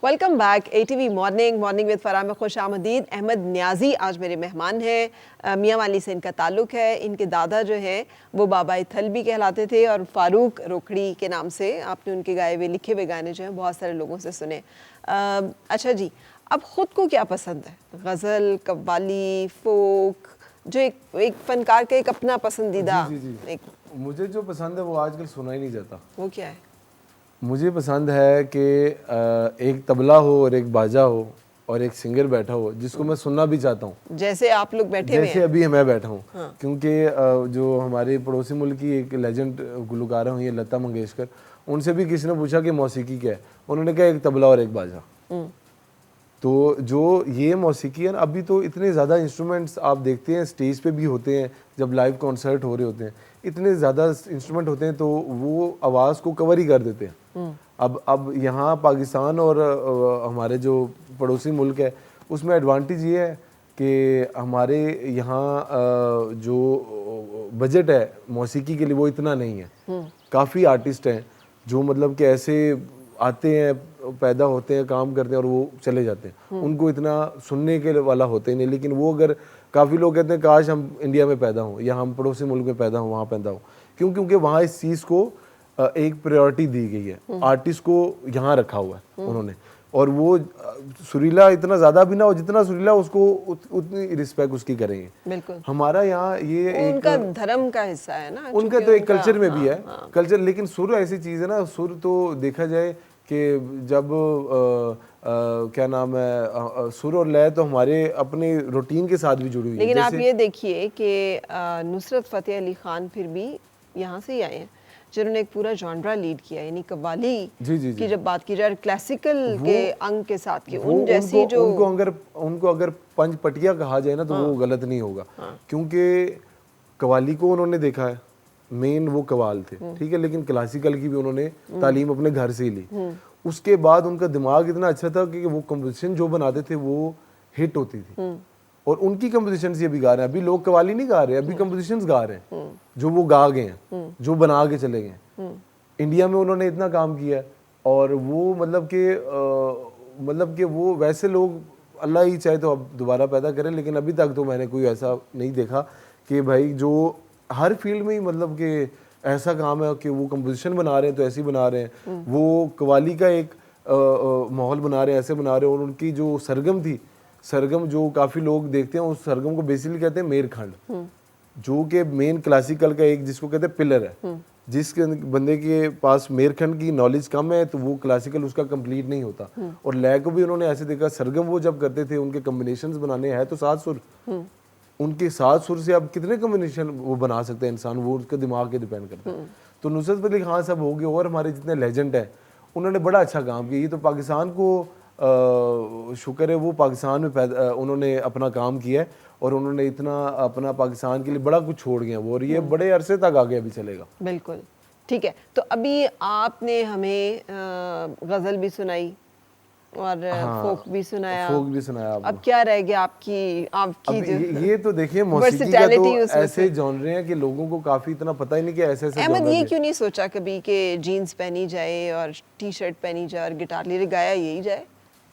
Welcome back ATV morning with Farah में खुश आमदीद। अहमद न्याजी आज मेरे मेहमान हैं। मियाँ वाली से इनका ताल्लुक़ है। इनके दादा जो हैं वो बाबा थलबी कहलाते थे और फ़ारूक रोखड़ी के नाम से आपने उनके गाए हुए लिखे हुए गाने जो हैं बहुत सारे लोगों से सुने। अच्छा जी, अब ख़ुद को क्या पसंद है? गज़ल, कव्वाली, फोक, जो एक फ़नकार का एक अपना पसंदीदा। जी। मुझे जो पसंद है वो आजकल सुना ही नहीं जाता। वो क्या है? मुझे पसंद है कि एक तबला हो और एक बाजा हो और एक सिंगर बैठा हो जिसको मैं सुनना भी चाहता हूँ, जैसे आप लोग बैठे हुए हैं। जैसे अभी मैं बैठा हूँ। हाँ। क्योंकि जो हमारे पड़ोसी मुल्क की एक लेजेंड गुलकारा हुई है लता मंगेशकर, उनसे भी किसी ने पूछा कि मौसीकी क्या है, उन्होंने कहा एक तबला और एक बाजा। तो जो ये मौसीकी है ना, अभी तो इतने ज़्यादा इंस्ट्रूमेंट्स आप देखते हैं स्टेज पे भी होते हैं, जब लाइव कॉन्सर्ट हो रहे होते हैं इतने ज़्यादा इंस्ट्रूमेंट होते हैं तो वो आवाज़ को कवर ही कर देते हैं। अब यहाँ पाकिस्तान और हमारे जो पड़ोसी मुल्क है उसमें एडवांटेज ये है कि हमारे यहाँ जो बजट है मौसीकी के लिए वो इतना नहीं है। काफ़ी आर्टिस्ट हैं जो मतलब कि ऐसे आते हैं, पैदा होते हैं, काम करते हैं और वो चले जाते हैं, उनको इतना सुनने के वाला होते ही नहीं। लेकिन वो अगर काफ़ी लोग कहते हैं काश हम इंडिया में पैदा हों या हम पड़ोसी मुल्क में पैदा हों, वहाँ पैदा हों, क्योंकि वहाँ इस चीज़ को एक प्रायोरिटी दी गई है, आर्टिस्ट को यहाँ रखा हुआ है उन्होंने। और वो सुरीला इतना ज़्यादा भी ना हो, जितना सुरीला उसको उतनी रिस्पेक्ट उसकी करेंगे। बिल्कुल। हमारा यहाँ ये उनका धर्म का हिस्सा है ना, उनका तो एक कल्चर में भी है कल्चर। लेकिन सुर ऐसी चीज़ है ना, सुर तो देखा जाए कि जब क्या नाम है, सुर और लय तो हमारे अपने रूटीन के साथ भी जुड़ी हुई है। लेकिन आप ये देखिए कि नुसरत फ़तेह अली खान फिर भी यहाँ से ही आए हैं जिन्होंने एक पूरा जॉनरा लीड किया, यानी कव्वाली की जब बात की जाए क्लासिकल के अंग के साथ की उन जैसी जो उनको अगर पंच पटिया कहा जाए ना तो वो गलत नहीं होगा। क्योंकि कव्वाली को उन्होंने देखा है, मेन वो कव्वाल थे, ठीक है, लेकिन क्लासिकल की भी उन्होंने तालीम अपने घर से ही ली। उसके बाद उनका दिमाग इतना अच्छा था कि वो कंपोजिशन जो बनाते थे वो हिट होती थी। और उनकी कंपोजिशन से अभी गा रहे हैं, अभी लोग कव्वाली नहीं गा रहे, अभी कंपोजिशंस गा रहे हैं जो वो गा गए हैं, जो बना के चले गए। इंडिया में उन्होंने इतना काम किया है और वो मतलब कि वो वैसे लोग अल्लाह ही चाहे तो अब दोबारा पैदा करें, लेकिन अभी तक तो मैंने कोई ऐसा नहीं देखा कि भाई जो हर फील्ड में ही मतलब कि ऐसा काम है कि वो कंपोजिशन बना रहे हैं तो ऐसे ही बना रहे हैं, वो कव्वाली का एक माहौल बना रहे हैं, ऐसे बना रहे हैं। और उनकी जो सरगम थी, सरगम जो काफ़ी लोग देखते हैं उस सरगम को बेसिकली कहते हैं मेरखंड, जो कि मेन क्लासिकल का एक जिसको कहते हैं पिलर है। जिसके बंदे के पास मेरखंड की नॉलेज कम है तो वो क्लासिकल उसका कंप्लीट नहीं होता। और लय को भी उन्होंने ऐसे देखा, सरगम वो जब करते थे उनके कम्बिनेशंस बनाने हैं तो 7 सुर, उनके 7 सुर से अब कितने कम्बिनेशन वो बना सकते हैं इंसान, वो उसके दिमाग के डिपेंड करता है। तो नुसरत फ़तेह अली खान साहब हो गए और हमारे जितने लेजेंड हैं उन्होंने बड़ा अच्छा काम किया। ये तो पाकिस्तान को शुक्र है वो पाकिस्तान में उन्होंने अपना काम किया है और उन्होंने इतना अपना पाकिस्तान के लिए बड़ा कुछ छोड़ गया वो, और ये बड़े अरसे तक आगे अभी चलेगा। बिल्कुल ठीक है। तो अभी आपने हमें गज़ल भी सुनाई और फोक भी सुनाया, अब क्या रह गया आपकी जो ये तो देखिए मौसीकी का तो ऐसे जॉनरे हैं कि लोगों को काफी इतना पता ही नहीं कि ऐसे अहमद ये क्यों नहीं सोचा कभी कि जीन्स पहनी जाए और टी शर्ट पहनी जाए और गिटार लिरिक गाया यही जाए,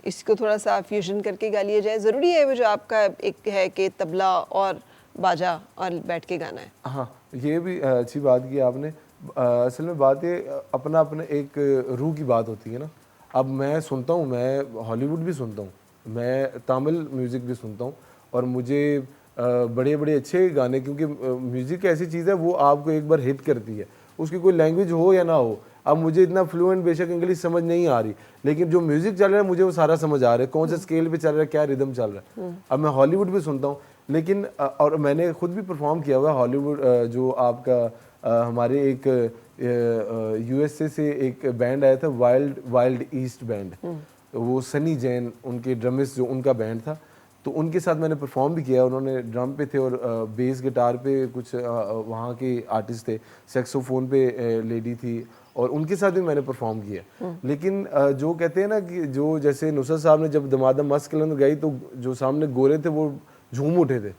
इसको थोड़ा सा फ्यूजन करके गा लिया जाए? ज़रूरी है वो जो आपका एक है कि तबला और बाजा और बैठ के गाना है? हाँ, ये भी अच्छी बात की आपने। असल में बात ये अपना अपने एक रूह की बात होती है ना। अब मैं सुनता हूँ, मैं हॉलीवुड भी सुनता हूँ, मैं तमिल म्यूज़िक भी सुनता हूँ और मुझे बड़े बड़े अच्छे गाने, क्योंकि म्यूज़िक ऐसी चीज़ है वो आपको एक बार हिट करती है, उसकी कोई लैंग्वेज हो या ना हो। अब मुझे इतना फ्लुएंट बेशक इंग्लिश समझ नहीं आ रही, लेकिन जो म्यूज़िक चल रहा है मुझे वो सारा समझ आ रहा है, कौन से स्केल पे चल रहा है, क्या रिदम चल रहा है। अब मैं हॉलीवुड भी सुनता हूँ, लेकिन और मैंने खुद भी परफॉर्म किया हुआ है हॉलीवुड। जो आपका हमारे एक यूएसए से एक बैंड आया था, वाइल्ड ईस्ट बैंड, वो सनी जैन उनके ड्रमिस्ट जो उनका बैंड था, तो उनके साथ मैंने परफॉर्म भी किया। उन्होंने ड्रम पे थे और बेस गिटार पे कुछ वहाँ के आर्टिस्ट थे, सैक्सोफोन पे लेडी थी, और उनके साथ भी मैंने परफॉर्म किया। लेकिन जो कहते हैं ना कि जो जैसे नुसरत साहब ने जब दमादम मस्त कलंद गाई तो जो सामने गोरे थे वो झूम उठे थे,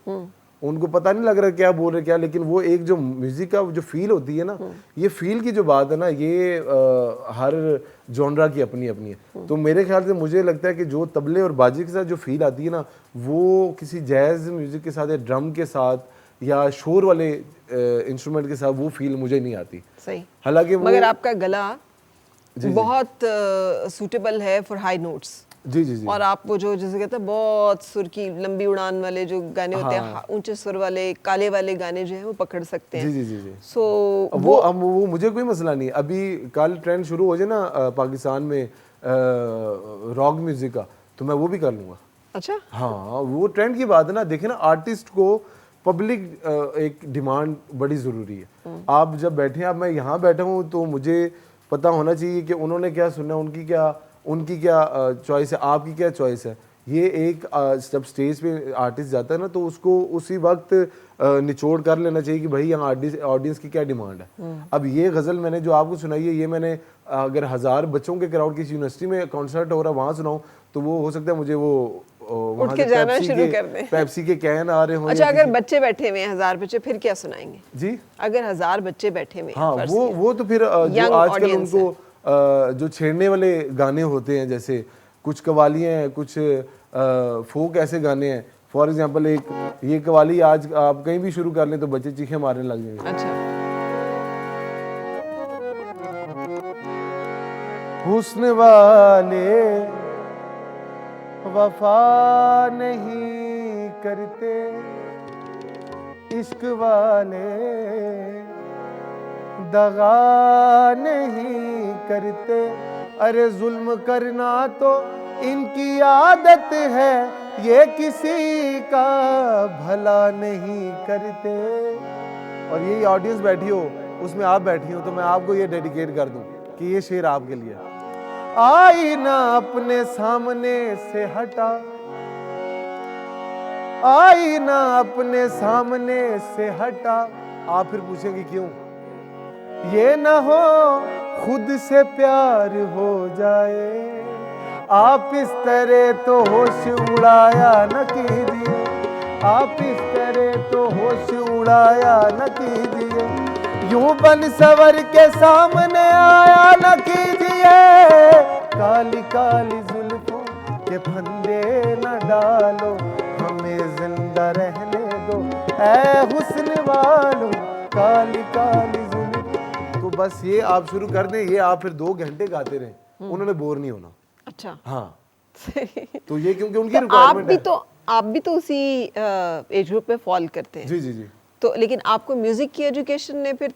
उनको पता नहीं लग रहा क्या बोल रहे क्या, लेकिन वो एक जो म्यूजिक का जो फील होती है ना, ये फील की जो बात है ना, ये हर जॉनरा की अपनी अपनी है। तो मेरे ख्याल से मुझे लगता है कि जो तबले और बाजे के साथ जो फील आती है ना, वो किसी जैज म्यूजिक के साथ या ड्रम के साथ या शोर वाले इंस्ट्रूमेंट के साथ वो फील मुझे नहीं आती। सही। हालांकि मगर आपका गला बहुत सूटेबल है फॉर हाई नोट्स। जी जी जी। और आप वो जो जैसे कहते हैं बहुत सुर की लंबी उड़ान वाले जो गाने होते हैं, ऊंचे सुर वाले काले वाले गाने जो है वो पकड़ सकते हैं। जी जी जी जी। सो वो मुझे कोई मसला नहीं। अभी कल ट्रेंड शुरू हो जाए ना पाकिस्तान में रॉक म्यूजिक का, तो मैं वो भी कर लूँगा। अच्छा। हाँ, वो ट्रेंड की बात है ना। देखिए ना, आर्टिस्ट को पब्लिक एक डिमांड बड़ी ज़रूरी है। आप जब बैठे, अब मैं यहाँ बैठा हूँ तो मुझे पता होना चाहिए कि उन्होंने क्या सुना, उनकी क्या चॉइस है, आपकी क्या चॉइस है। ये एक जब स्टेज पे आर्टिस्ट जाता है ना, तो उसको उसी वक्त निचोड़ कर लेना चाहिए कि भाई यहाँ ऑडियंस की क्या डिमांड है। अब ये गज़ल मैंने जो आपको सुनाई है, ये मैंने अगर 1000 बच्चों के क्राउड किसी यूनिवर्सिटी में कॉन्सर्ट हो रहा है वहाँ सुनाऊँ, तो वो हो सकता है मुझे वो उठ के जाना शुरू कर दें। पेप्सी के कैन आ रहे हो। अच्छा, अगर बच्चे बैठे हुए हैं 1000 बच्चे, फिर क्या सुनाएंगे जी? अगर 1000 बच्चे बैठे हुए हैं? हाँ, वो तो फिर जो आजकल उनको जो छेड़ने वाले गाने होते हैं, जैसे कुछ कवालियाँ हैं, कुछ फोक ऐसे गाने हैं। फॉर एग्जांपल एक ये कवाली आज आप कहीं भी शुरू कर लें तो बच्चे चीखे मारने लग जाएंगे। अच्छा। हुस्न वाले वफा नहीं करते, इश्क वाले दगा नहीं करते। अरे जुल्म करना तो इनकी आदत है, ये किसी का भला नहीं करते। और यही ऑडियंस बैठी हो, उसमें आप बैठी हो, तो मैं आपको ये डेडिकेट कर दूं कि ये शेर आपके लिए। आईना अपने सामने से हटा, आईना अपने सामने से हटा। आप फिर पूछेंगे क्यों? ये ना हो खुद से प्यार हो जाए, आप इस तरह तो होश उड़ाया न कीजिए, आप इस तरह तो होश उड़ाया न कीजिए, यूं बन सवर के सामने आया न कीजिए, काली काली जुल्फों के फंदे न डालो, हमें जिंदा रहने दो ऐ हुस्न वालों, काली काली जुल्फों। तो बस ये आप शुरू कर दें, ये आप फिर 2 घंटे गाते रहें, उन्होंने बोर नहीं होना। अच्छा। हाँ। तो ये क्योंकि उनकी रिक्वायरमेंट है। आप भी तो उसी एज ग्रुप में फॉल करते हैं। जी जी जी। तो लेकिन आपको म्यूजिक की एजुकेशन ने फिर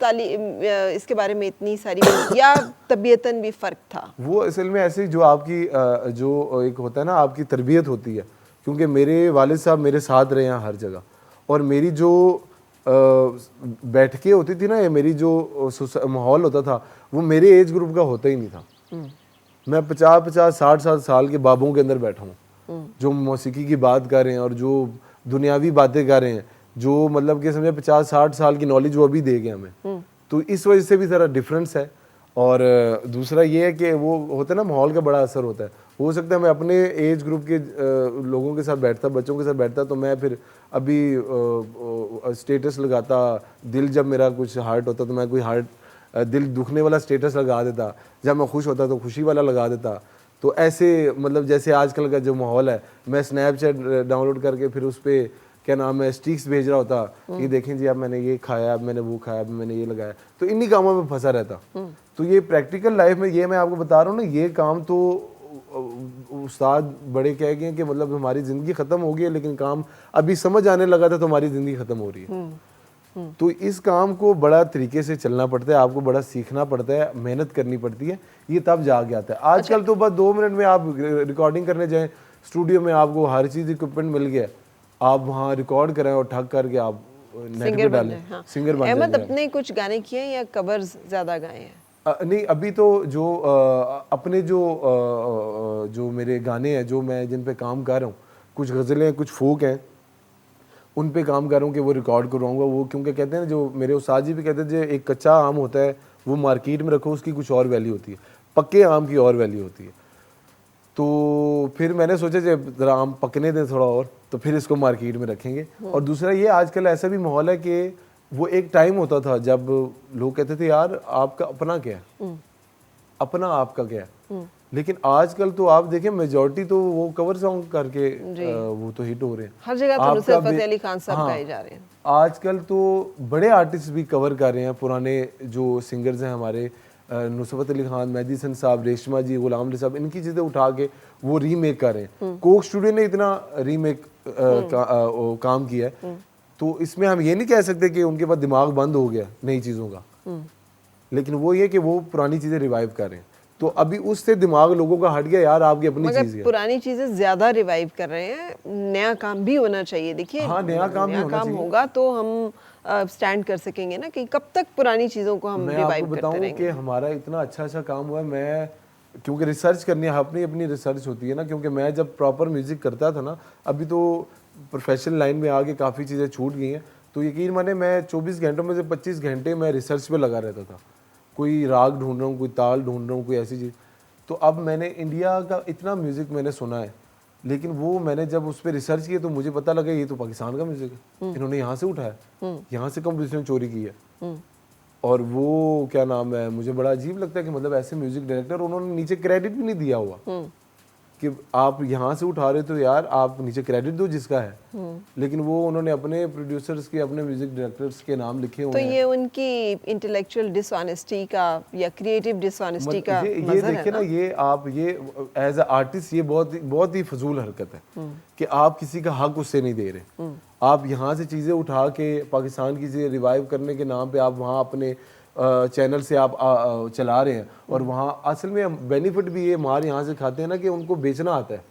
इसके बारे में इतनी सारी या तबीयतन भी फर्क था? वो असल में ऐसे जो आपकी जो एक होता है ना, आपकी तरबियत होती है। क्योंकि मेरे वालिद साहब मेरे साथ रहे हैं हर जगह, और मेरी जो बैठकें होती थी ना, या मेरी जो माहौल होता था, वो मेरे एज ग्रुप का होता ही नहीं था। मैं 50-50, 60-60 साल के बाबों के अंदर बैठा हूँ, जो मौसीकी की बात कर रहे हैं और जो दुनियावी बातें कर रहे हैं, जो मतलब कि समझे 50-60 साल की नॉलेज वो अभी दे गए हमें। तो इस वजह से भी ज़रा डिफरेंस है। और दूसरा ये है कि वो होता है ना, माहौल का बड़ा असर होता है। हो सकता है मैं अपने एज ग्रुप के लोगों के साथ बैठता, बच्चों के साथ बैठता, तो मैं फिर अभी स्टेटस लगाता, दिल जब मेरा कुछ हार्ट होता तो मैं कोई दिल दुखने वाला स्टेटस लगा देता, जब मैं खुश होता तो खुशी वाला लगा देता। तो ऐसे मतलब जैसे आजकल का जो माहौल है, मैं स्नैपचैट डाउनलोड करके फिर उस पर क्या नाम है स्टिक्स भेज रहा होता कि देखें जी अब मैंने ये खाया, अब मैंने वो खाया, अब मैंने ये लगाया। तो इन्हीं कामों में फंसा रहता। तो ये प्रैक्टिकल लाइफ में ये मैं आपको बता रहा हूँ ना, ये काम तो उस्ताद बड़े कह गए कि मतलब हमारी ज़िंदगी ख़त्म हो गई है, लेकिन काम अभी समझ आने लगा था तो हमारी ज़िंदगी ख़त्म हो रही है। तो इस काम को बड़ा तरीके से चलना पड़ता है, आपको बड़ा सीखना पड़ता है, मेहनत करनी पड़ती है, ये तब जाग आता है। आजकल तो बस 2 मिनट में आप रिकॉर्डिंग करने जाएं स्टूडियो में, आपको हर चीज़ इक्विपमेंट मिल गया, आप वहाँ रिकॉर्ड करें और ठग करके आप नेट पे डालें, सिंगर बन जाएं। अहमद अपने कुछ गाने किए या कवर्स ज़्यादा गाए हैं? नहीं, अभी तो जो अपने जो मेरे गाने हैं, जो मैं जिन पे काम कर रहा हूँ, कुछ गज़लें हैं, कुछ फोक हैं, उन पे काम कर रहा हूँ कि वो रिकॉर्ड करवाऊँगा। वो क्योंकि कहते हैं ना, जो मेरे उस्ताद जी भी कहते हैं, जो एक कच्चा आम होता है वो मार्केट में रखो उसकी कुछ और वैल्यू होती है, पक्के आम की और वैल्यू होती है। तो फिर मैंने सोचा जब जरा आम पकने दें थोड़ा और, तो फिर इसको मार्केट में रखेंगे। और दूसरा ये आजकल ऐसा भी माहौल है कि वो एक टाइम होता था जब लोग कहते थे यार आपका अपना क्या है, अपना आपका क्या है। लेकिन आजकल तो आप देखें मेजॉरिटी तो वो कवर सॉन्ग करके वो तो हिट हो रहे हैं हर जगह। तो नुसरत फतेह अली खान साहब हाँ, गाए जा रहे हैं। आजकल तो बड़े आर्टिस्ट भी कवर कर रहे हैं, पुराने जो सिंगर्स हैं हमारे, नुसरत अली खान, मेहदी हसन साहब, रेशमा जी, गुलाम अली साहब, इनकी चीज़ें उठा के वो रीमेक कर रहे हैं। कोक स्टूडियो ने इतना रीमेक काम किया है, तो इसमें हम ये नहीं कह सकते कि उनके पास दिमाग बंद हो गया नई चीज़ों का, लेकिन वो ये कि वो पुरानी चीज़ें रिवाइव कर रहे हैं। तो अभी उससे दिमाग लोगों का हट गया, यार आपकी अपनी चीज़ है। पुरानी चीजें ज्यादा रिवाइव कर रहे हैं, नया काम भी होना चाहिए। देखिए हाँ, नया काम भी होना चाहिए। होगा तो हम स्टैंड कर सकेंगे ना, कि कब तक पुरानी चीजों को हम मैं रिवाइव आपको करते बताऊं रहेंगे। कि हमारा इतना अच्छा काम हुआ है। मैं क्योंकि रिसर्च करनी है, अपनी अपनी रिसर्च होती है ना, क्योंकि मैं जब प्रॉपर म्यूजिक करता था ना, अभी तो प्रोफेशनल लाइन में आके काफ़ी चीज़ें छूट गई हैं, तो यकीन माने मैं 24 घंटों में से 25 घंटे मैं रिसर्च पे लगा रहता था। कोई राग ढूंढ रहा हूँ, कोई ताल ढूंढ रहा हूँ, कोई ऐसी चीज़। तो अब मैंने इंडिया का इतना म्यूज़िक मैंने सुना है, लेकिन वो मैंने जब उस पर रिसर्च किया तो मुझे पता लगा ये तो पाकिस्तान का म्यूज़िक है, इन्होंने यहाँ से उठाया, यहाँ से कंपोजिशन चोरी की है। और वो क्या नाम है, मुझे बड़ा अजीब लगता है कि मतलब ऐसे म्यूजिक डायरेक्टर, उन्होंने नीचे क्रेडिट भी नहीं दिया हुआ कि आप यहाँ से उठा रहे तो यार आप नीचे क्रेडिट दो जिसका है। लेकिन वो उन्होंने अपने प्रोड्यूसर्स के, अपने म्यूजिक डायरेक्टर्स के नाम लिखे हुए तो हैं। ये उनकी इंटेलेक्चुअल डिसऑनेस्टी का या क्रिएटिव डिसऑनेस्टी का ये मजहर देखिए है ना, ये आप ये एज अ आर्टिस्ट ये बहुत ही फजूल हरकत है कि आप किसी का हक उससे नहीं दे रहे। आप यहाँ से चीज़ें उठा के पाकिस्तान की चीज़ें रिवाइव करने के नाम पे आप वहाँ अपने चैनल से आप चला रहे हैं, और वहाँ असल में बेनिफिट भी ये मार यहाँ से खाते हैं ना कि उनको बेचना आता है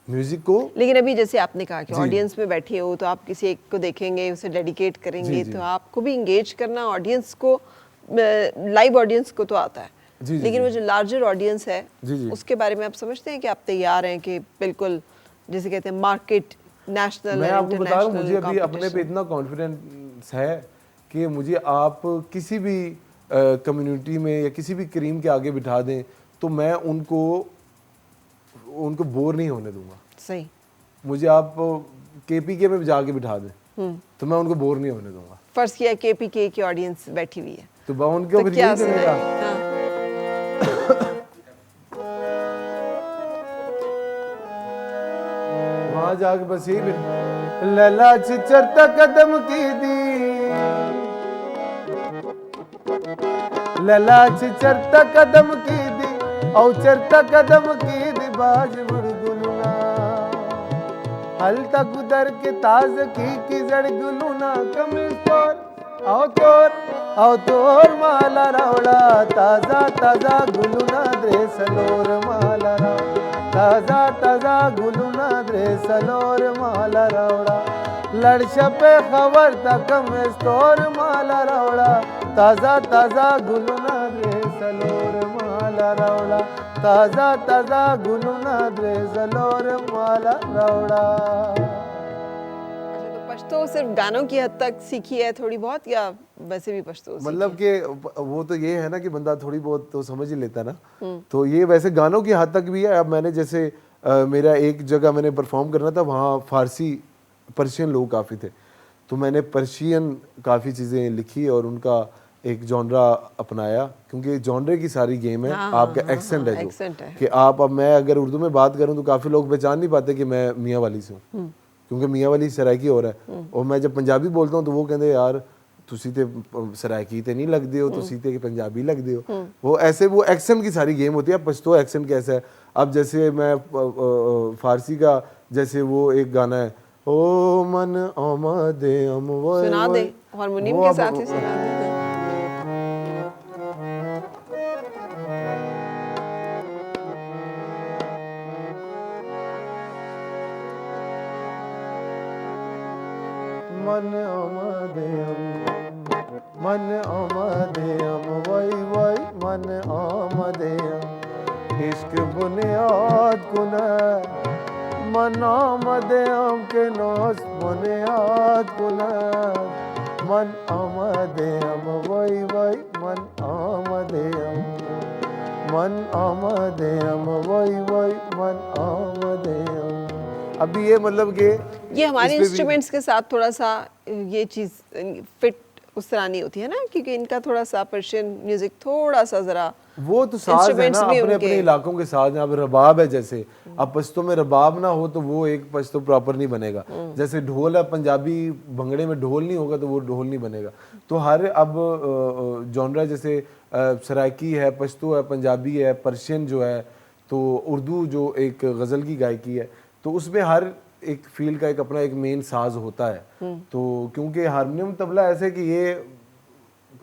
म्यूजिक को। लेकिन अभी जैसे आपने कहा कि ऑडियंस में बैठे हो, तो आप किसी एक को देखेंगे, उसे डेडिकेट करेंगे, तो आपको भी इंगेज करना ऑडियंस को, लाइव ऑडियंस को तो आता है। लेकिन वो जो लार्जर ऑडियंस है, उसके बारे में आप समझते हैं कि आप तैयार हैं कि बिल्कुल जिसे कहते हैं मार्केट, नेशनल, मैं आपको बता रहा हूँ, मुझे अभी अपने पे इतना कॉन्फिडेंस है कि मुझे आप किसी भी कम्युनिटी में या किसी भी क्रीम के आगे बिठा दें तो मैं उनको बोर नहीं होने दूंगा। सही। मुझे आप केपीके में जाके बिठा दें तो मैं उनको बोर नहीं होने दूंगा। फर्ज किया केपीके की ऑडियंस बैठी हुई है, तो मैं उनको फिर यही करेगा। वहां जाके बस यही लला चरता कदम की दी, लला चरता कदम की दी, औ चरता कदम की दी, बाज मुड़गुलना हल तक उधर के ताज की जड़ गुलुना कमिल तोर आओ तोर माला रावड़ा, ताजा ताजा गुलुना द्रेसलोर माला रावड़ा, ताजा ताजा गुलुना द्रेसलोर माला रावड़ा, लड़शा पे खबर तक में तोर माला रावड़ा, ताजा ताजा गुलुना द्रेसलोर माला रावड़ा, ताजा ताजा गुलुना द्रेसलोर माला रावड़ा। पश्तो सिर्फ गानों की हद तक सीखी है थोड़ी बहुत, या वैसे भी पश्तो मतलब कि वो तो ये है ना कि बंदा थोड़ी बहुत तो समझ ही लेता ना, तो ये वैसे गानों की हद तक भी है। अब मैंने जैसे मेरा एक जगह मैंने परफॉर्म करना था, वहाँ फारसी पर्शियन लोग काफ़ी थे, तो मैंने पर्शियन काफ़ी चीज़ें लिखी और उनका एक जॉनरा अपनाया, क्योंकि जॉनरे की सारी गेम है। आपका एक्सेंट है जो कि आप, अब मैं अगर उर्दू में बात करूँ तो काफ़ी लोग पहचान नहीं पाते कि मैं मियाँ वाली से हूँ, क्योंकि मियाँ वाली सराइकी हो रहा है। और मैं जब पंजाबी बोलता हूँ तो वो कहते यार तुसी ते सराइकी ते नहीं लगते हो, तुसी ते पंजाबी लगते हो। वो ऐसे वो एक्सेंट की सारी गेम होती है। पश्तो एक्सेंट कैसा है, अब जैसे मैं फारसी का जैसे वो एक गाना है, ओ मन आमदे हम वो सुना दे, हारमोनियम के साथ ही सुना दे। मन आमदे हम वही वही मन आमदे हम, इश्क बुनियाद कुना मन आमदे हम के नौस बुनियाद कुना, मन आमदे हम वही वही मन आमदे हम, मन आमदेम वही वही मन आमदेम। अभी ये मतलब कि ये हमारे इस पे भी- इंस्ट्रूमेंट्स के साथ थोड़ा सा ये चीज़ फिट उस तरह नहीं होती है ना, क्योंकि इनका थोड़ा सा पर्शियन म्यूजिक थोड़ा सा ज़रा वो तो साज है ना instruments भी अपने उनके- अपने इलाकों के साथ हैं। अब रबाब है, जैसे अब पश्तो में रबाब ना हो तो वो एक पश्तो प्रॉपर नहीं बनेगा। जैसे ढोल है, पंजाबी भंगड़े में ढोल नहीं होगा तो वो ढोल नहीं बनेगा। तो हर अब जॉनरा जैसे सराइकी है, पश्तो है, पंजाबी है, पर्शियन जो है, तो उर्दू जो एक गज़ल की गायकी है, तो उसमें हर एक फील्ड का एक अपना एक मेन साज होता है। तो क्योंकि हारमोनियम तबला ऐसे कि ये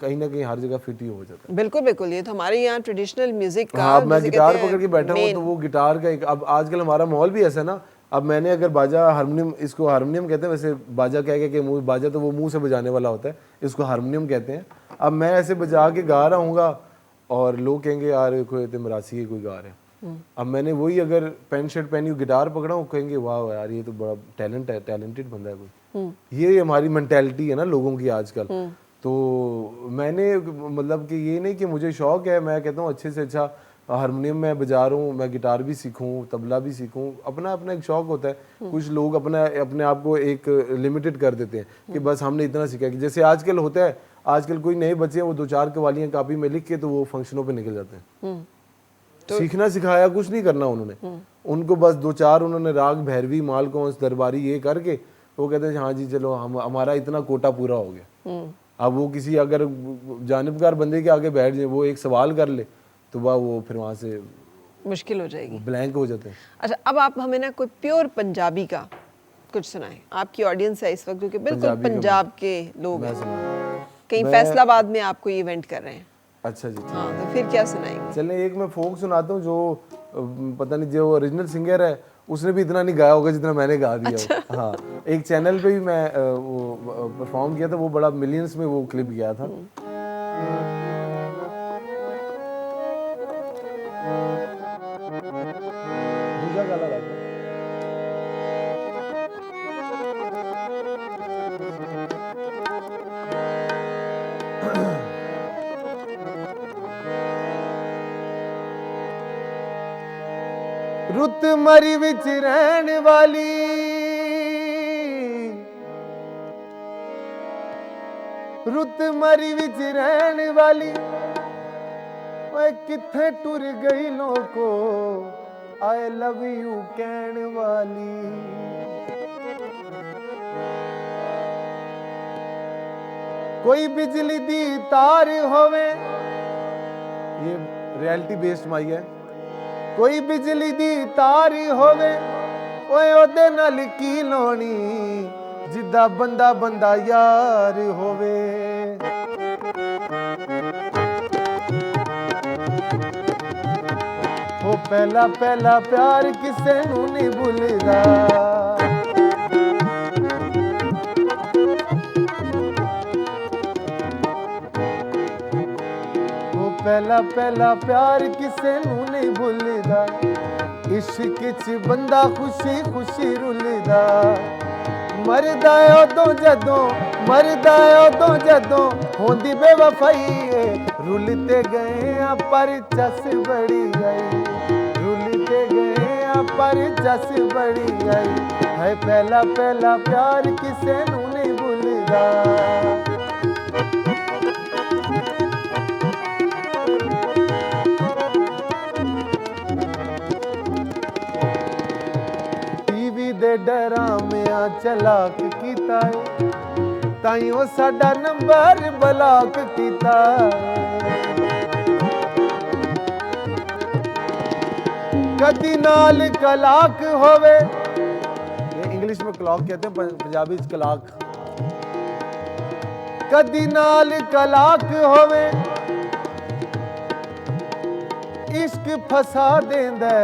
कहीं ना कहीं हर जगह फिट ही हो जाता है। बिल्कुल बिल्कुल, ये तो हमारे यहाँ ट्रेडिशनल म्यूजिक का हाँ, मैं जिसे गिटार कहते हैं पकड़ के बैठा हूँ main- तो वो गिटार का एक, अब आजकल हमारा माहौल भी ऐसा है ना, अब मैंने अगर बाजा हारमोनियम, इसको हारमोनियम कहते हैं, वैसे बाजा कह के मुंह बाजा तो वो मुंह से बजाने वाला होता है, इसको हारमोनियम कहते हैं। अब मैं ऐसे बजा के गा रहा हूँगा और लोग कहेंगे यार कोई तो मरासी है, कोई गा रहे हैं। अब मैंने वही अगर पैंट शर्ट पहनी हुई गिटार पकड़ा हूँ, कहेंगे वाह यार ये तो बड़ा टैलेंट है, टैलेंटेड बंदा है कोई। ये हमारी मेंटेलिटी है ना लोगों की आजकल। तो मैंने मतलब कि ये नहीं कि मुझे शौक है, मैं कहता हूँ अच्छे से अच्छा हारमोनियम मैं बजा रहा हूँ, मैं गिटार भी सीखूँ, तबला भी सीखूँ, अपना अपना एक शौक होता है। कुछ लोग अपना अपने आप को एक लिमिटेड कर देते हैं कि बस हमने इतना सीखा कि जैसे आजकल होता है, आजकल कोई नए बच्चे हैं वो 2-4 कवालियाँ कापी में लिख के तो वो फंक्शनों पे निकल जाते हैं। सीखना सिखाया कुछ नहीं करना उन्होंने, उनको बस 2-4 उन्होंने राग भैरवी मालकौंस दरबारी ये करके वो कहते हैं हाँ जी चलो हम हमारा इतना कोटा पूरा हो गया। अब वो किसी अगर जानिबकार बंदे के आगे बैठ जाए, वो एक सवाल कर ले तो वाह वो फिर वहाँ से मुश्किल हो जाएगी। ब्लैंक हो जाते हैं। अच्छा, अब आप हमें ना कोई प्योर पंजाबी का कुछ सुनाएं। आपकी ऑडियंस है इस वक्त जो कि बिल्कुल पंजाबी का पंजाब के लोग मैं हैं, सुना कहीं फैसलाबाद में आपको इवेंट कर रहे हैं। अच्छा जी, हाँ, तो फिर क्या सुनाएंगे? चलें एक मैं फोक सुनाता हूँ जो पता नहीं जो ओरिजिनल सिंगर है उसने भी इतना नहीं गाया होगा जितना मैंने गा दिया। अच्छा। हाँ, एक चैनल पे भी मैं वो परफॉर्म किया था, वो बड़ा मिलियंस में वो क्लिप गया था। दूसरा गाना गाता हूँ। रुत मरी विच रहन वाली रुत मरी विच रहन वाली ओए किथे टुर गई लोको आई लव यू कहन वाली। कोई बिजली दी तार होवे, ये रियलिटी बेस्ड माई है। कोई बिजली दी तार होवे ओए ओदे नाल की लोनी जिद्दा बंदा बंदा यार होवे। ओ पहला पहला प्यार किसे नू नहीं भुलदा। पहला पहला प्यार किसे नू नहीं भुलदा। इश्क च बंदा खुशी खुशी रुलदा। मरदा उदों जदों मरदा उदों जदों होंदी बेवफाई। रुलते गए पर चस बड़ी आई। रुलते गए पर चस बड़ी आई। है पहला पहला प्यार किसे नू नहीं भुलदा। डरामिया चलाक कीता है ताइयों साडा नंबर ब्लॉक कीता। कदी नाल कलाक होवे, ये इंग्लिश में क्लॉक कहते हैं, पंजाबी च कलाक। कदी नाल कलाक होवे इश्क फसा देंदा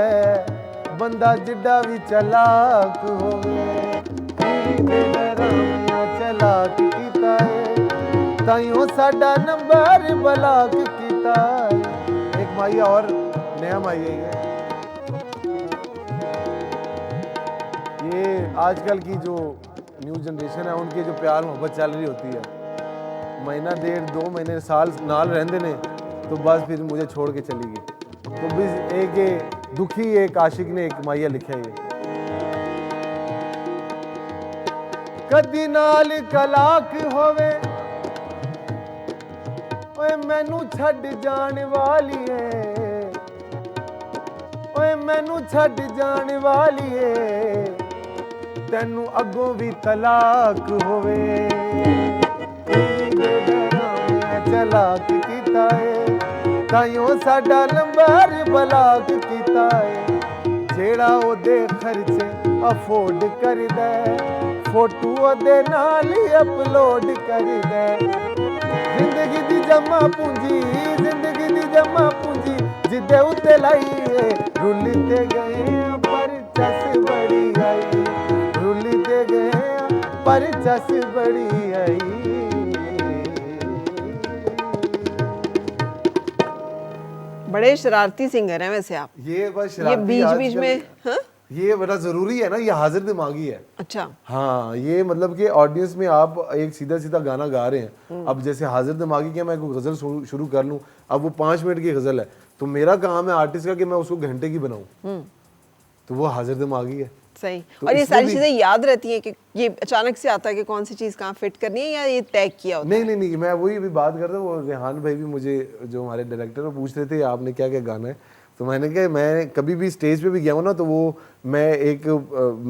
बंदा जिड्डा भी चलाक होवे। चलाक कीता है ताइयों साडा नंबर ब्लॉक कीता है। एक माई और नया माई है ये आजकल की जो न्यू जनरेशन है उनकी जो प्यार मोहब्बत चल रही होती है, महीना 1.5 2 महीने साल नाल रहंदे ने तो बस फिर मुझे छोड़ के चली गई। तो भी एक ये दुखी एक आशिक ने एक माया लिखा है ये कदी नाल कलाक होवे ओए मैनू छड्ड जान वालीए ओए मैनू छड्ड जान वालीए तैनू अगों भी तलाक होवे चलाक कीता है ताइयों साडा लंबर बलाक कीता है जेड़ा ओदे खर्चे अफोर्ड करदा फोटो ओदे नाल ही अपलोड करदा जिंदगी दी जमा पूंजी जिंदगी दी जमा पूंजी जिदे उत्ते लाईए रुलते गए पर चस बड़ी आई रुलते गए पर चस बड़ी आई बड़े शरारती सिंगर हैं वैसे आप। ये बस ये शरारती बीच आजकल- बीच में हाँ? ये बड़ा जरूरी है ना ये हाजिर दिमागी है अच्छा हाँ ये मतलब कि ऑडियंस में आप एक सीधा सीधा गाना गा रहे हैं अब जैसे हाजिर दिमागी के मैं कोई गजल शुरू कर लूं अब वो 5 मिनट की गजल है तो मेरा काम है आर्टिस्ट का कि मैं उसको घंटे की बनाऊं तो वो हाजिर दिमागी है सही। तो और ये इसमें सारी भी- चीजें याद रहती हैं कि ये अचानक से आता है कि कौन सी चीज कहाँ फिट करनी है या ये तय किया होता नहीं नहीं नहीं मैं वही अभी बात कर रहा हूँ वो रेहान भाई भी मुझे जो हमारे डायरेक्टर वो पूछ रहे थे आपने क्या क्या गाना है तो मैंने कहा मैं कभी भी स्टेज पे भी गया हूँ ना तो वो मैं एक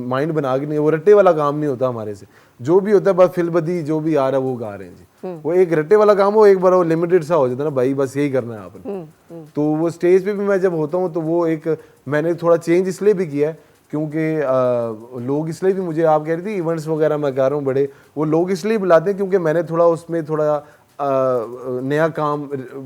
माइंड बना के नहीं वो रट्टे वाला काम नहीं होता हमारे से जो भी होता है बस फिल्बदी जो भी आ रहा है वो गा रहे हैं जी वो एक रट्टे वाला काम हो एक बार वो लिमिटेड सा हो जाता है ना भाई बस यही करना है आपने तो वो स्टेज पे भी मैं जब होता हूँ तो वो एक मैंने थोड़ा चेंज इसलिए भी किया है क्योंकि लोग इसलिए भी मुझे आप कह रही थी इवेंट्स वगैरह मैं कर रहा हूँ बड़े वो लोग इसलिए बुलाते हैं क्योंकि मैंने थोड़ा उसमें थोड़ा नया काम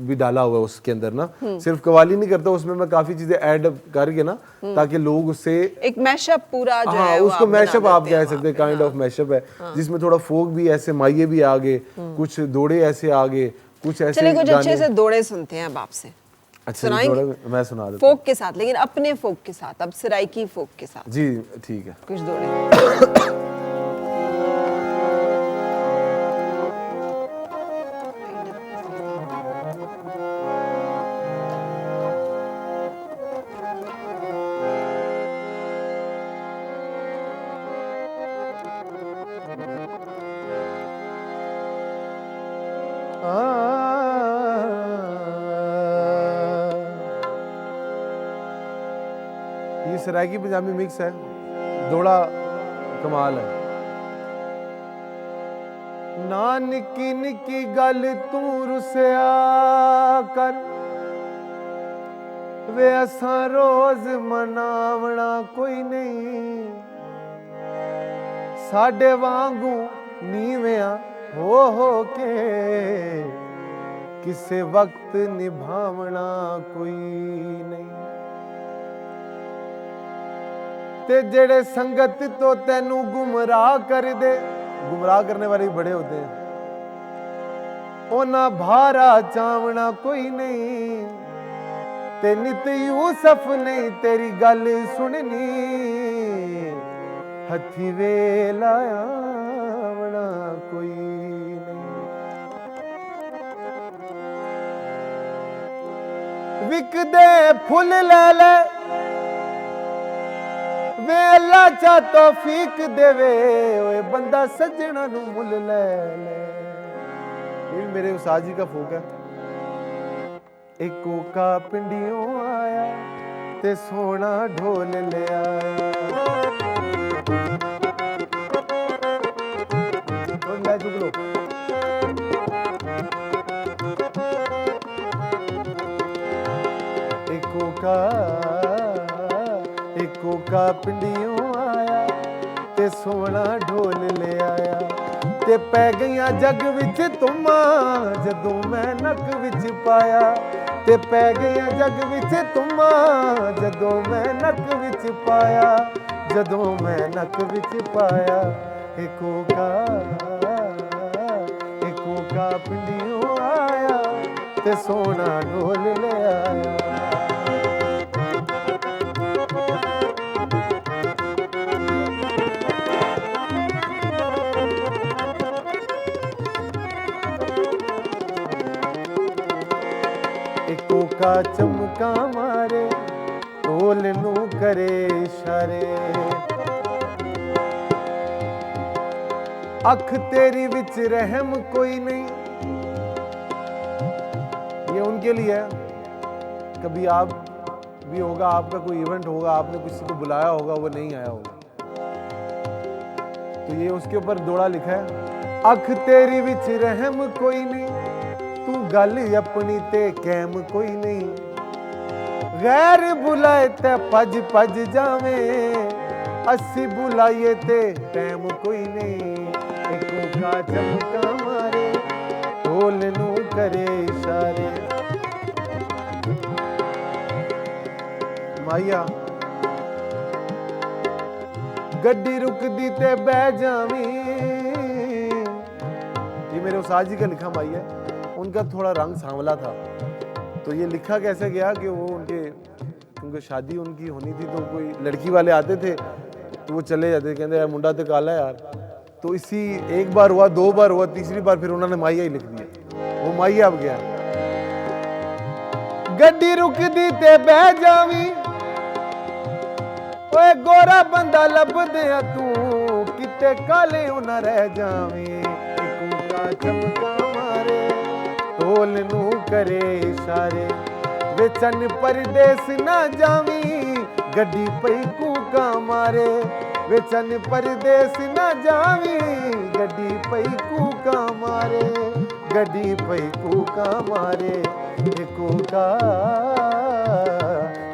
भी डाला हुआ है उसके अंदर ना सिर्फ कवाली नहीं करता उसमें मैं काफी चीजें ऐड करके ना ताकि लोग उससे एक मैशअप पूरा जो हाँ है वो उसको आप बना मैशअप आप देते हैं कह सकते हैं वहाँ पे, काइंड ऑफ मैशअप है जिसमें थोड़ा फोक भी ऐसे माइये भी आ गए कुछ दौड़े ऐसे आ गए कुछ ऐसे चलिए कुछ अच्छे गाने- से दौड़े सुनते हैं अब आपसे अच्छा सुनाएंगे? थोड़ा मैं सुना देता फोक के साथ लेकिन अपने फोक के साथ अब सराइकी फोक के साथ हूँ। जी ठीक है कुछ दौड़े ये सराइकी पंजाबी मिक्स है दौड़ा कमाल है ना निक्की निक्की गल तू रुसिया कर वे असां रोज मनावना कोई नहीं साडे वांगू नीविया हो के किसे वक्त निभावना कोई नहीं ते जेड़े संगत तो तेनू गुमराह कर दे गुमराह करने वाले भी बड़े होते हैं ओना भारा चावना कोई नहीं ते नित यूसफ नहीं तेरी गल सुननी हथी वेलाया कोई नहीं विकदे फुल ले ले वे अल्लाह चा तौफीक देवे ओए बंदा सजना नू मुल ले ले ये भी मेरे उस्ताद जी का फोक है एक कोका पिंडियों आया ते सोना ढोल ले आया ले जुगलो एक कोका पिंडियों आया ते सोना ढोल ले आया ते पै गईयां जग विच तुमा जदों मैं नक विच पाया ते पै गईयां जग विच तुमा जदों मैं नक विच पाया जदों मैं नक विच पाया एको का पिंडियों आया ते सोना ढोल ले आया एको का चमका मारे ढोल नू करे इशारे। अख तेरी विच रहम कोई नहीं, ये उनके लिए है। कभी आप भी होगा, आपका कोई इवेंट होगा, आपने किसी को बुलाया होगा, वो नहीं आया होगा, तो ये उसके ऊपर दोड़ा लिखा है, अख तेरी विच रहम कोई नहीं, तू गल अपनी ते कैम कोई नहीं, गैर बुलाए ते भज भज जावे, अस्सी बुलाइए ते टैम कोई नहीं, एको का चमका मारे, ढोल नू करे इशारे। माइया गड्डी रुकदी ते बह जावी, ये मेरे उस्ताद जी का लिखा माइया है। उनका थोड़ा रंग सांवला था, तो ये लिखा कैसे गया कि वो उनके शादी उनकी होनी थी, तो कोई लड़की वाले आते थे तो वो चले जाते, कहते यार मुंडा तो काला है यार। तो इसी एक बार हुआ, दो बार हुआ, तीसरी बार फिर उन्होंने माइया ही लिख दिया, वो माइया अब गया। गड्डी रुकदी ते बह जावी, ओए गोरा बंदा लब दिया तू, किते काले ना रह जावी, इको का चमका मारे, ढोल नू करे इशारे, वे चन परदेस ना जावी, गड्डी पई कूका मारे, वे चन परदेस ना जावी, गड्डी पई कूका मारे, गड्डी पई कूका मारे,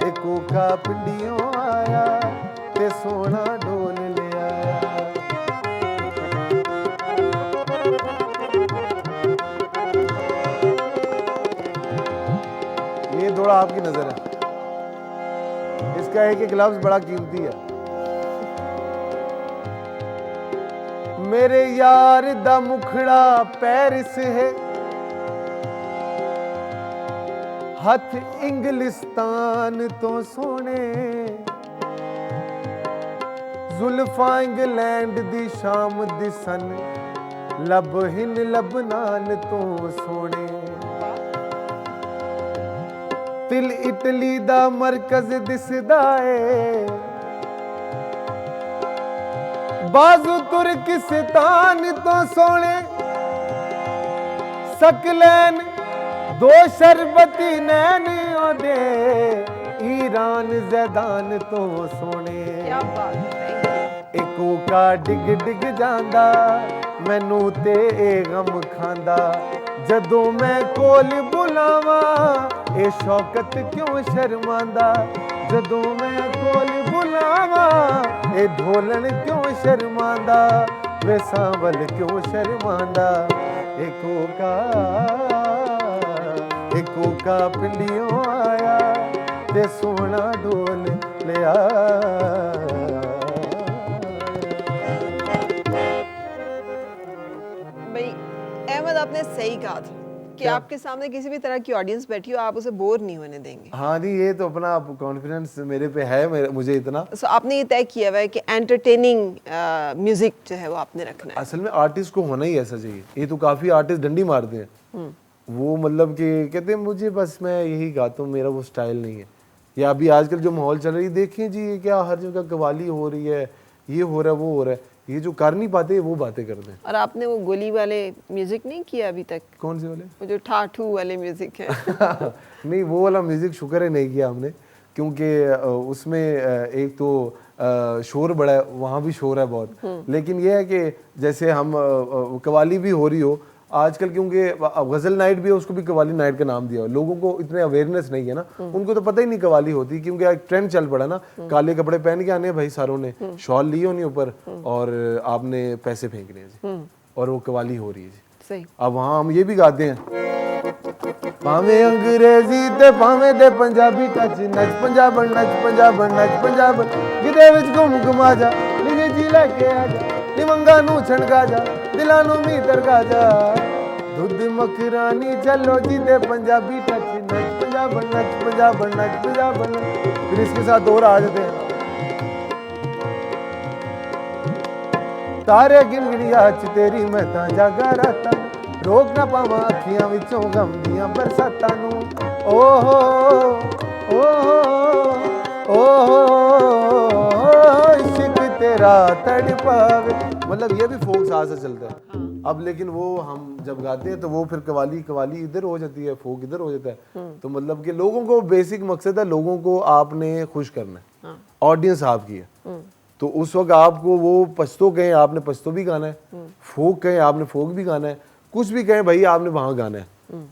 एको का पिंडियों आया ते सोना ढोल ले आया। ये थोड़ा आपकी नजर है, इसका एक एक लफ्ज बड़ा कीमती है। मेरे यार दा मुखड़ा पेरिस है, हथ इंग्लिस्तान तो सोने, जुल्फा इंग्लैंड दी शाम दिसन, लब हिन लबनान तो सोने, तिल इटली दा मरकज दिसदा है, बाजू तुर्किस्तान तो सोने, सकलैन दो शरबती नैन ओदे, ईरान जैदान तो सोने, क्या बात है। एको का डिग डिग जांदा, मैनू ते ए गम खांदा, जदों मैं कोल बुलावा, ए शौकत क्यों शर्मांदा, जदों मैं कोल बुलावा, ए ढोलन क्यों शर्मांदा, वे सांवल क्यों शर्मांदा, एको का पिंडियों आया ते सोना ढोल ले आया। भाई अहमद, आपने सही कहा था कि आपके सामने किसी भी तरह की ऑडियंस बैठी हो, आप उसे बोर नहीं होने देंगे। हाँ नहीं, ये तो अपना कॉन्फिडेंस मेरे पे है, मुझे इतना। सो आपने ये तय किया हुआ है कि एंटरटेनिंग म्यूजिक जो है वो आपने रखना है। असल में आर्टिस्ट को होना ही ऐसा चाहिए। ये तो काफी आर्टिस्ट डंडी मारते हैं, वो मतलब कि कहते हैं मुझे बस मैं यही गाता हूँ, मेरा वो स्टाइल नहीं है। या अभी आजकल जो माहौल चल रही है, देखिए जी, ये क्या हर जगह कवाली हो रही है, ये हो रहा है, वो हो रहा है, ये जो कर नहीं पाते वो बातें करते हैं। और आपने वो गोली वाले म्यूजिक नहीं किया अभी तक? कौन से वाले? वो जो ठाठू वाले म्यूजिक है। नहीं, वो वाला म्यूजिक शुक्र है नहीं किया हमने, क्योंकि उसमें एक तो शोर बड़ा है, वहाँ भी शोर है बहुत। लेकिन ये है कि जैसे हम कवाली भी हो रही हो आजकल, क्योंकि गजल नाइट भी है, उसको भी कवाली नाइट का नाम दिया। लोगों को इतने अवेयरनेस नहीं है ना, उनको तो पता ही नहीं कवाली होती, क्योंकि एक ट्रेंड चल पड़ा ना, काले कपड़े पहन के आने भाई सारों ने, शॉल ली होनी ऊपर, और आपने पैसे फेंकने हैं जी, और वो कवाली हो रही है जी। सही। अब वहाँ हम ये भी गाते हैं, भावे अंग्रेजी ते भावे दे पंजाबी टच, नच पंजाबन नच पंजाबन नच पंजाबन, गिदे विच घुम घुमा जा, लिजे जी लेके आ जा, निमंगा नू छणका जा, दिलां नू मीतर गा जा, दुध मखरानी चलो जी दे पंजाबी टच, नच पंजाबन नच पंजाबन नच पंजाबन। फिर इसके साथ और आ जाते हैं, तारे गिन गिनिया च तेरी मैं तां जागा रातां, रोक ना पावां अखियां विचों गम दियां बरसातां नू, ओहो ओहो इश्क तेरा तड़पावे, मतलब ये भी फोक साज से चलता है। अब लेकिन वो हम जब गाते हैं तो वो फिर कवाली कवाली इधर हो जाती है, फोक इधर हो जाता है। तो मतलब कि लोगों को बेसिक मकसद है, लोगों को आपने खुश करना है, ऑडियंस आपकी है। तो उस वक्त आपको वो पछतो कहें आपने पछतो भी गाना है, फोक कहें आपने फोक भी गाना है, कुछ भी कहें भाई आपने वहाँ गाना है।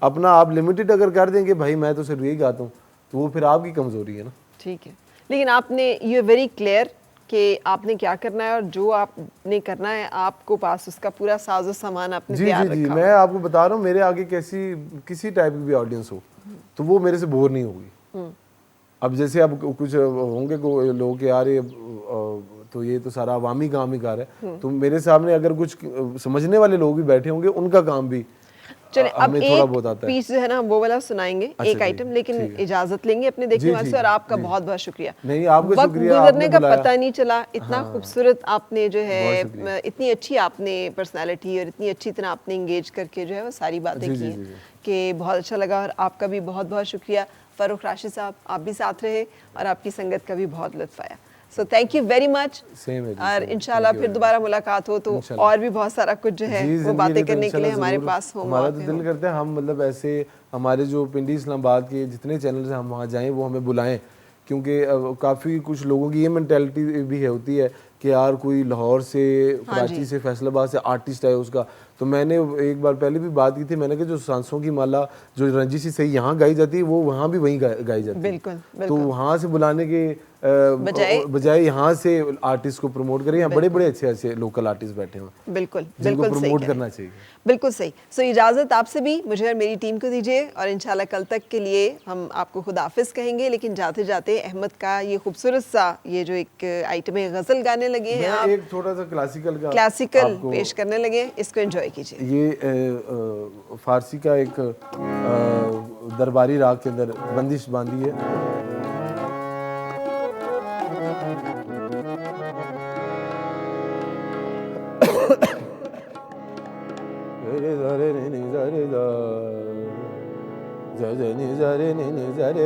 अपना आप लिमिटेड अगर कर देंगे भाई मैं तो सिर्फ यही गाता हूँ, तो वो फिर आपकी कमजोरी है ना। ठीक है, लेकिन आपने यू वेरी क्लियर कि आपने क्या करना है और जो आपने करना है आपको पास उसका पूरा साजो सामान आपने जी तैयार जी जी, रखा मैं आपको बता रहा हूँ, मेरे आगे कैसी किसी टाइप की भी ऑडियंस हो तो वो मेरे से बोर नहीं होगी। अब जैसे अब कुछ होंगे लोग कि यार ये तो ये तो सारा अवामी काम ही कर है, तो मेरे सामने अगर कुछ समझने वाले लोग भी बैठे होंगे, उनका काम भी चले अब हमें थोड़ा एक बहुत आता है। पीस जो है ना हम वो वाला सुनाएंगे, अच्छा, एक ठीक आइटम, है, लेकिन ठीक है। इजाजत लेंगे अपने देखने जी, वाले जी, से। और आपका जी। बहुत बहुत शुक्रिया। नहीं, आपका वक्त शुक्रिया, गुजरने आपने का बुलाया। पता नहीं चला, इतना हाँ। खूबसूरत आपने जो बहुत शुक्रिया। है इतनी अच्छी आपने पर्सनालिटी और इतनी अच्छी तरह आपने इंगेज करके जो है वो सारी बातें जी, की जी, हैं जी, जी। कि बहुत अच्छा लगा। और आपका भी बहुत बहुत शुक्रिया फ़ारूक राशिद साहब, आप भी साथ रहे और आपकी संगत का भी बहुत लुत्फ़ आया। So thank you very much. Same है जी, और same। इंशाल्लाह Thank you फिर very दोबारा मुलाकात हो तो इंशाल्लाह। और भी बहुत सारा कुछ जो है जी, वो ज़िंदगी बातें में तो करने के लिए इंशाल्लाह हमारे ज़रूर। पास हो, हमारा तो मौके दिल हो। करता है हम मतलब ऐसे हमारे जो पिंडी इस्लामाबाद के जितने चैनल्स हैं हम वहाँ जाएं, वो हमें बुलाएं, क्योंकि काफ़ी कुछ लोगों की ये मेंटेलिटी भी होती है कि यार कोई लाहौर से, हाँ कराची जी। से, फैसलाबाद से आर्टिस्ट है उसका। तो मैंने एक बार पहले भी बात की थी, मैंने कहा जो सांसों की माला जो रंजी सी सही यहाँ गाई जाती है वो वहाँ भी वहीं गाई जाती है। बिल्कुल तो बिल्कुल। वहाँ से बुलाने के बजाय- बजाय यहाँ से आर्टिस्ट को प्रमोट करें। यहाँ बड़े बिल्कुल। बड़े अच्छे अच्छे लोकल आर्टिस्ट बैठे हैं बिल्कुल जिनको बिल्कुल सही प्रमोट कह रहे करना हैं। चाहिए। बिल्कुल सही। सो इजाज़त आपसे भी, मुझे और मेरी टीम को दीजिए और इंशाल्लाह कल तक के लिए हम आपको खुद हाफिज़ कहेंगे। लेकिन जाते जाते अहमद का ये खूबसूरत सा ये जो एक आइटम है गज़ल गाने लगे हैं मैं आप, एक थोड़ा सा क्लासिकल का क्लासिकल आपको पेश करने लगे हैं, इसको एंजॉय कीजिए। ये फारसी का एक दरबारी राग के अंदर बंदिश बांधी है।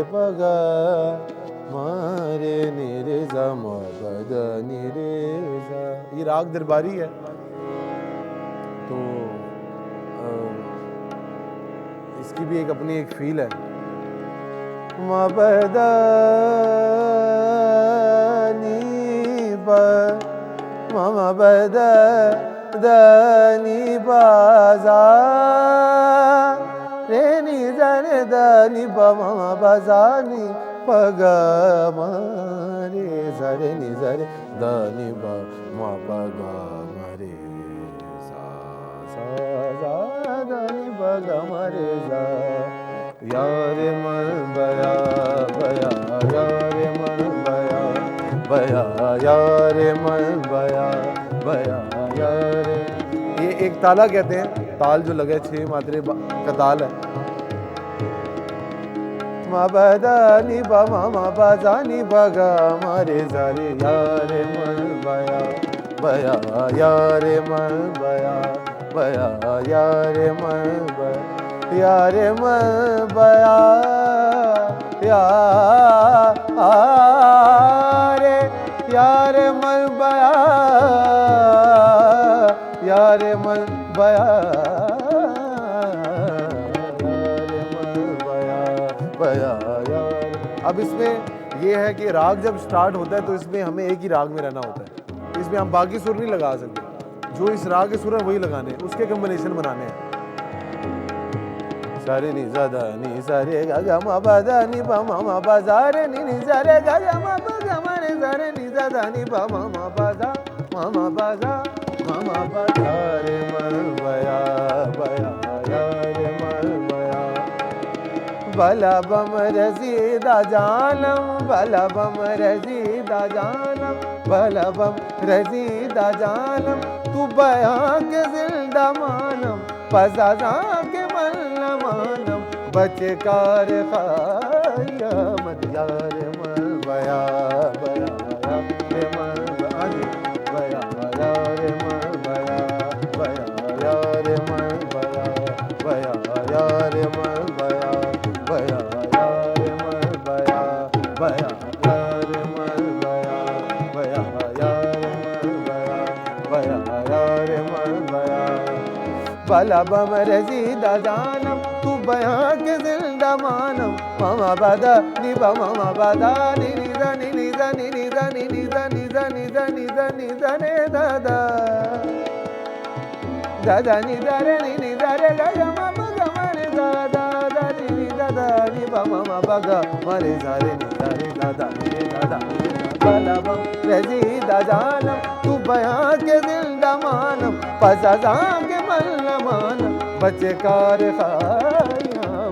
पगा मारे रे जा रे जा, ये राग दरबारी है। तो इसकी भी एक अपनी एक फील है। मबदानी दानी बाजा रे नि जाने दानी बमा बाजानी पगा मारे जरे नि जरे दानी बा मा पगा मारे सा सा जा दानी पगा मारे जा यारे मन बया बया यारे मन बया बया यारे मन बया बया यारे। ये एक ताला कहते हैं, ताल जो लगे 6 मात्रे का ताल है। मा बदानी बा मा बाजानी बगा मारे जारे यारे मन बया बया यारे मन बया बया यारे मन बया यारे मन बया यारे मन बया यारे मन बया यारे मन बया यार। अब इसमें ये है कि राग जब स्टार्ट होता है तो इसमें हमें एक ही राग में रहना होता है, इसमें हम बाकी सुर नहीं लगा सकते। जो इस राग के सुर है वही लगाने हैं, उसके कम्बिनेशन बनाने हैं। सारे नि ज़ादा नि सारे गा गा मा बा दा नि बा मा बा जा रे नि सारे गा गा मा बा गा मा रे जा रे नि ज़ादा नि बा मा बा जा मा बा जा मा बा जा रे मन बया बया या रे मन बया भला बम रज़ीदा जानम भला बम रज़ीदा जानम भला बम रज़ीदा जानम तू बया के ज़िंदा मानम पज़ाज़ा के मन मानम बचे कार ख़यामत यार मन बया बया यार मन बया यार मन बया बया यार मन बया बया यार मन बया बया यार मन बया बया यार बला बम रसीदा जानम तू बयां के जिंदा मानम ममा बदा नि ममा बदा नि दा नि दा नि दा नि दा नि दा नि दा नि दा नि दा ने दादा दादा नि दा रे नि दा रे गा मा प गा मा रे दादा दा नि दादा नि ममा बगा मरे सारे नि दा रे दादा नि दादा बला बम रसीदा जानम तू बयां के जिंदा मानम पसा के मन मानम बचे कार खा